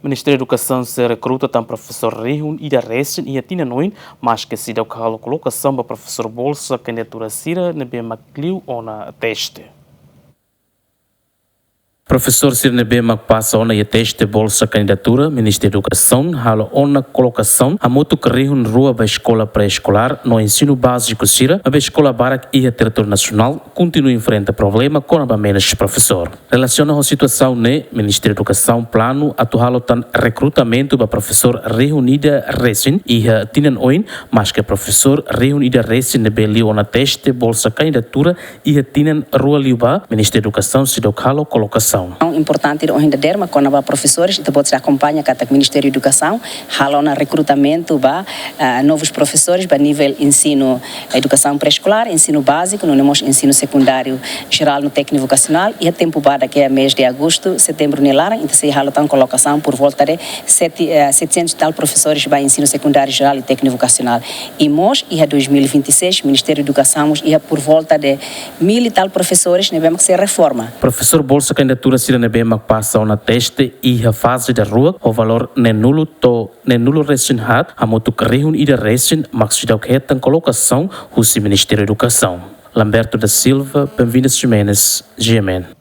Ministério da Educação se recruta tam professor Rihun e da Recen e a Tina Noin, mas que se deu colocação para professor Bolsa candidatura Sira nebe Macliu ou na teste. Professor Sirnebe passa ona e teste bolsa candidatura Ministério da Educação halo ona colocação a moto que rihun rua ba escola pré-escolar no ensino básico Sira a escola barak e a território nacional continua em frente a problema com a menos professor. Relaciona a situação ne Ministério da Educação plano atualo tan recrutamento ba professor reunida recém e a tinan oin mas que professor reunida recém nebe liu ona teste bolsa candidatura e a tinan rua liuba Ministério da Educação se deu colocação. Importante ainda derma com os professores depois acompanha cada Ministério da Educação halo na recrutamento ba novos professores para nível ensino educação pré-escolar, ensino básico, no ensino secundário geral no técnico vocacional e a tempo bada que é mês de agosto, setembro nelara, então se halo tan colocação por volta de 700 tal professores para ensino secundário geral e técnico vocacional. E nós e a 2026 Ministério da Educação e por volta de 1000 e tal professores devemos que se reforma. Professor Bolsa candidatura Sira nebe passa na teste e a fase da rua o valor nenulo recém-hat a moto que reúne e da recém mas se deu que tan colocação o Ministério da Educação. Lamberto da Silva, Benvinas Jimenez, GMN.